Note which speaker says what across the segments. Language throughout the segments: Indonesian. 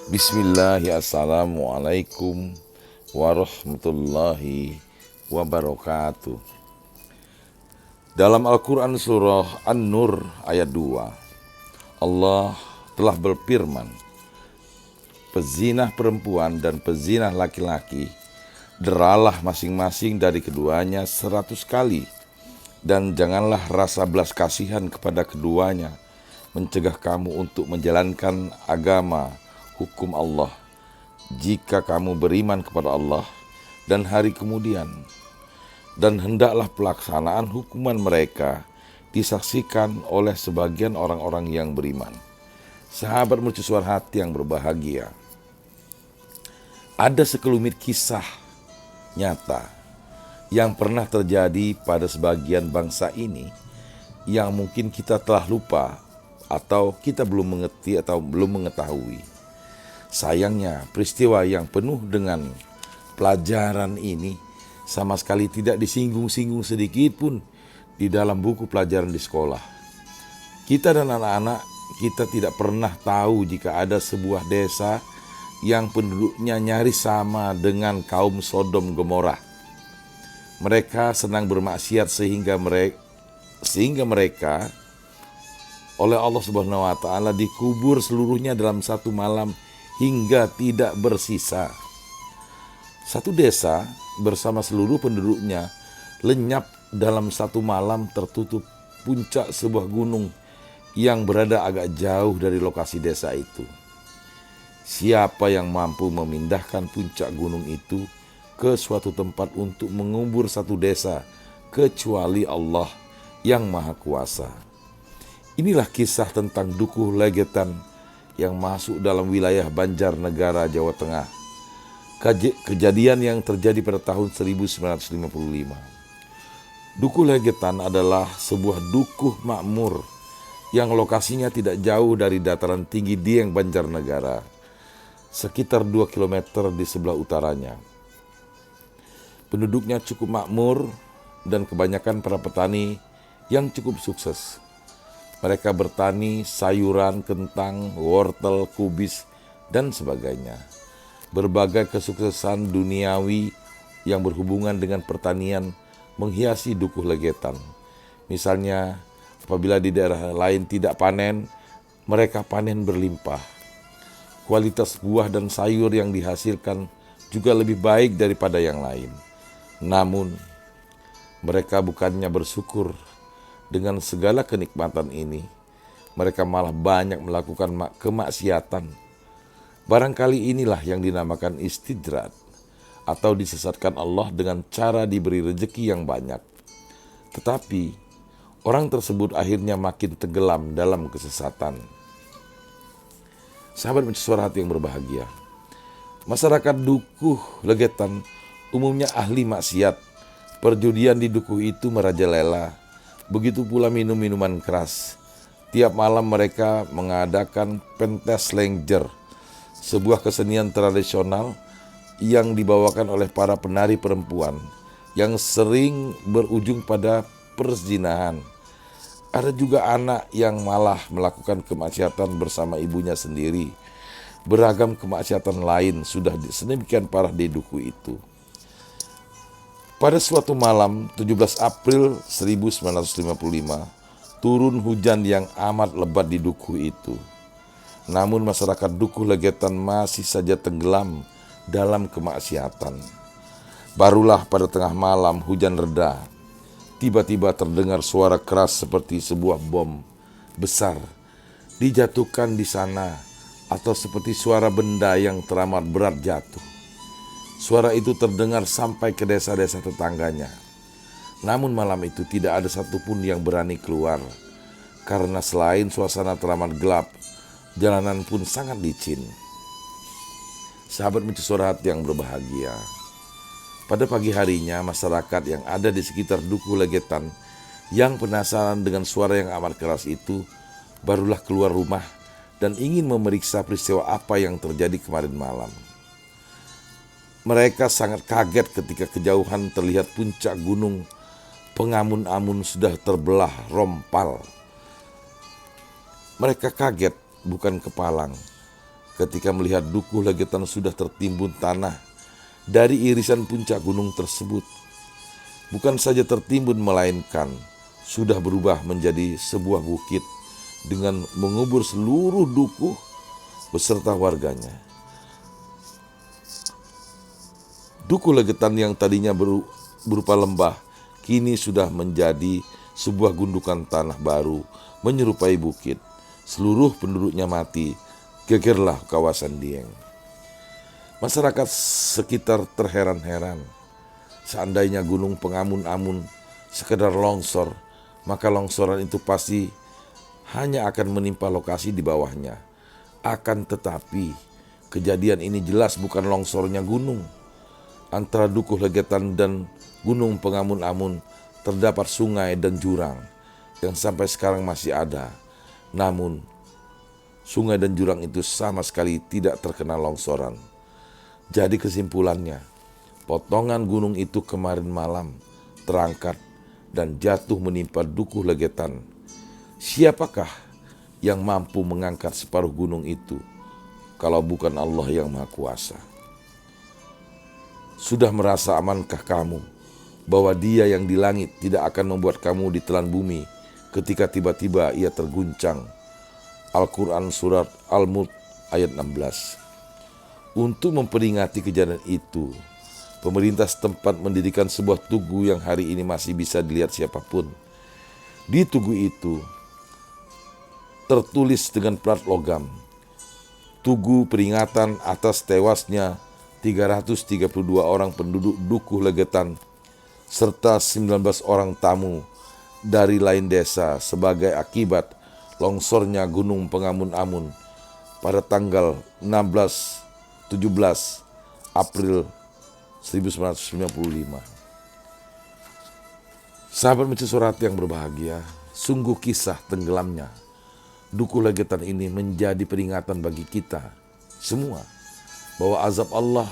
Speaker 1: Bismillah, assalamualaikum warahmatullahi wabarakatuh. Dalam Al-Quran surah An-Nur ayat 2, Allah telah berfirman, pezinah perempuan dan pezinah laki-laki deralah masing-masing dari keduanya 100 kali, dan janganlah rasa belas kasihan kepada keduanya mencegah kamu untuk menjalankan agama hukum Allah, jika kamu beriman kepada Allah dan hari kemudian. Dan hendaklah pelaksanaan hukuman mereka disaksikan oleh sebagian orang-orang yang beriman. Sahabat mercusuar hati yang berbahagia, ada sekelumit kisah nyata yang pernah terjadi pada sebagian bangsa ini yang mungkin kita telah lupa atau kita belum mengerti atau belum mengetahui. Sayangnya, peristiwa yang penuh dengan pelajaran ini sama sekali tidak disinggung-singgung sedikit pun di dalam buku pelajaran di sekolah. Kita dan anak-anak kita tidak pernah tahu jika ada sebuah desa yang penduduknya nyaris sama dengan kaum Sodom Gomora. Mereka senang bermaksiat sehingga mereka oleh Allah Subhanahu wa taala dikubur seluruhnya dalam satu malam hingga tidak bersisa. Satu desa bersama seluruh penduduknya lenyap dalam satu malam tertutup puncak sebuah gunung yang berada agak jauh dari lokasi desa itu. Siapa yang mampu memindahkan puncak gunung itu ke suatu tempat untuk mengubur satu desa kecuali Allah yang Maha Kuasa? Inilah kisah tentang Dukuh Legetan yang masuk dalam wilayah Banjarnegara, Jawa Tengah. Kejadian yang terjadi pada tahun 1955. Dukuh Legetan adalah sebuah dukuh makmur yang lokasinya tidak jauh dari dataran tinggi Dieng, Banjarnegara, sekitar 2 km di sebelah utaranya. Penduduknya cukup makmur dan kebanyakan para petani yang cukup sukses. Mereka bertani sayuran, kentang, wortel, kubis, dan sebagainya. Berbagai kesuksesan duniawi yang berhubungan dengan pertanian menghiasi Dukuh Legetan. Misalnya, apabila di daerah lain tidak panen, mereka panen berlimpah. Kualitas buah dan sayur yang dihasilkan juga lebih baik daripada yang lain. Namun, mereka bukannya bersyukur dengan segala kenikmatan ini, mereka malah banyak melakukan kemaksiatan. Barangkali inilah yang dinamakan istidrat, atau disesatkan Allah dengan cara diberi rezeki yang banyak. Tetapi, orang tersebut akhirnya makin tenggelam dalam kesesatan. Sahabat mercusuar hati yang berbahagia, masyarakat Dukuh Legetan umumnya ahli maksiat. Perjudian di dukuh itu merajalela. Begitu pula minum-minuman keras. Tiap malam mereka mengadakan pentas lengger, sebuah kesenian tradisional yang dibawakan oleh para penari perempuan yang sering berujung pada perzinahan. Ada juga anak yang malah melakukan kemaksiatan bersama ibunya sendiri. Beragam kemaksiatan lain sudah sedemikian parah di dukuh itu. Pada suatu malam 17 April 1955, turun hujan yang amat lebat di dukuh itu. Namun masyarakat Dukuh Legetan masih saja tenggelam dalam kemaksiatan. Barulah pada tengah malam hujan reda, tiba-tiba terdengar suara keras seperti sebuah bom besar dijatuhkan di sana, atau seperti suara benda yang teramat berat jatuh. Suara itu terdengar sampai ke desa-desa tetangganya. Namun malam itu tidak ada satupun yang berani keluar, karena selain suasana teramat gelap, jalanan pun sangat licin. Sahabat mercusuar hati yang berbahagia, pada pagi harinya masyarakat yang ada di sekitar Dukuh Legetan yang penasaran dengan suara yang amat keras itu barulah keluar rumah dan ingin memeriksa peristiwa apa yang terjadi kemarin malam. Mereka sangat kaget ketika kejauhan terlihat puncak gunung pengamun-amun sudah terbelah rompal. Mereka kaget, bukan kepalang. ketika melihat dukuh legetan sudah tertimbun tanah dari irisan puncak gunung tersebut. Bukan saja tertimbun, melainkan sudah berubah menjadi sebuah bukit dengan mengubur seluruh dukuh beserta warganya. Dukuh legetan yang tadinya berupa lembah, kini sudah menjadi sebuah gundukan tanah baru menyerupai bukit. Seluruh penduduknya mati, gegerlah kawasan Dieng. Masyarakat sekitar terheran-heran. Seandainya gunung pengamun-amun sekedar longsor, maka longsoran itu pasti hanya akan menimpa lokasi di bawahnya. Akan tetapi, kejadian ini jelas bukan longsornya gunung. Antara dukuh legetan dan gunung pengamun-amun terdapat sungai dan jurang yang sampai sekarang masih ada. Namun, sungai dan jurang itu sama sekali tidak terkena longsoran. Jadi kesimpulannya, potongan gunung itu kemarin malam terangkat dan jatuh menimpa dukuh legetan. Siapakah yang mampu mengangkat separuh gunung itu kalau bukan Allah yang Maha Kuasa? Sudah merasa amankah kamu bahwa Dia yang di langit tidak akan membuat kamu ditelan bumi ketika tiba-tiba ia terguncang? Al-Quran Surat Al-Mulk ayat 16. Untuk memperingati kejadian itu, pemerintah setempat mendirikan sebuah tugu yang hari ini masih bisa dilihat siapapun. Di tugu itu tertulis dengan plat logam, Tugu peringatan atas tewasnya 332 orang penduduk dukuh legetan serta 19 orang tamu dari lain desa sebagai akibat longsornya gunung pengamun-amun pada tanggal 16-17 April 1995. Sahabat Mercusuar Hati yang berbahagia, sungguh kisah tenggelamnya dukuh legetan ini menjadi peringatan bagi kita semua bahwa azab Allah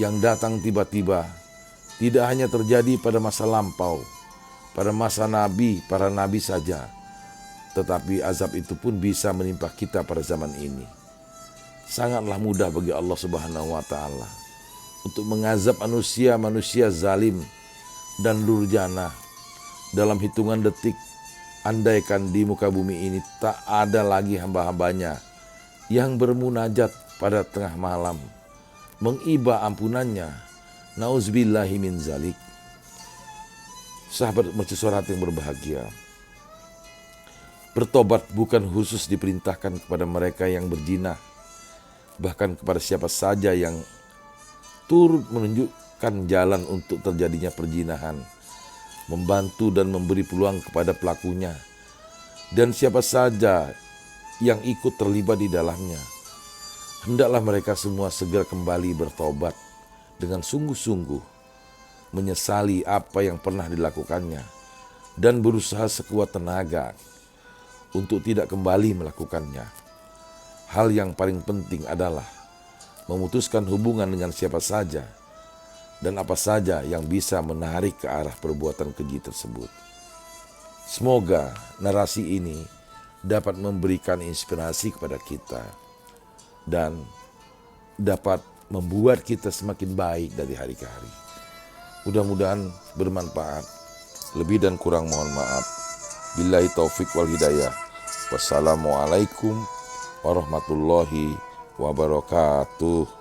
Speaker 1: yang datang tiba-tiba tidak hanya terjadi pada masa lampau, pada masa nabi, para nabi saja, tetapi azab itu pun bisa menimpa kita pada zaman ini. Sangatlah mudah bagi Allah Subhanahu wa Ta'ala untuk mengazab manusia zalim dan durjana dalam hitungan detik. Andaikan di muka bumi ini tak ada lagi hamba-hambanya yang bermunajat pada tengah malam, mengiba ampunannya, nauzubillahi min zalik. Sahabat Mercusuar Hati yang berbahagia, bertobat bukan khusus diperintahkan kepada mereka yang berzina, bahkan kepada siapa saja yang turut menunjukkan jalan untuk terjadinya perzinahan, membantu dan memberi peluang kepada pelakunya, dan siapa saja yang ikut terlibat di dalamnya. Hendaklah mereka semua segera kembali bertobat dengan sungguh-sungguh, menyesali apa yang pernah dilakukannya, dan berusaha sekuat tenaga untuk tidak kembali melakukannya. Hal yang paling penting adalah memutuskan hubungan dengan siapa saja dan apa saja yang bisa menarik ke arah perbuatan keji tersebut. Semoga narasi ini dapat memberikan inspirasi kepada kita dan dapat membuat kita semakin baik dari hari ke hari. Mudah-mudahan bermanfaat. Lebih dan kurang mohon maaf. Billahi taufik wal hidayah. Wassalamualaikum warahmatullahi wabarakatuh.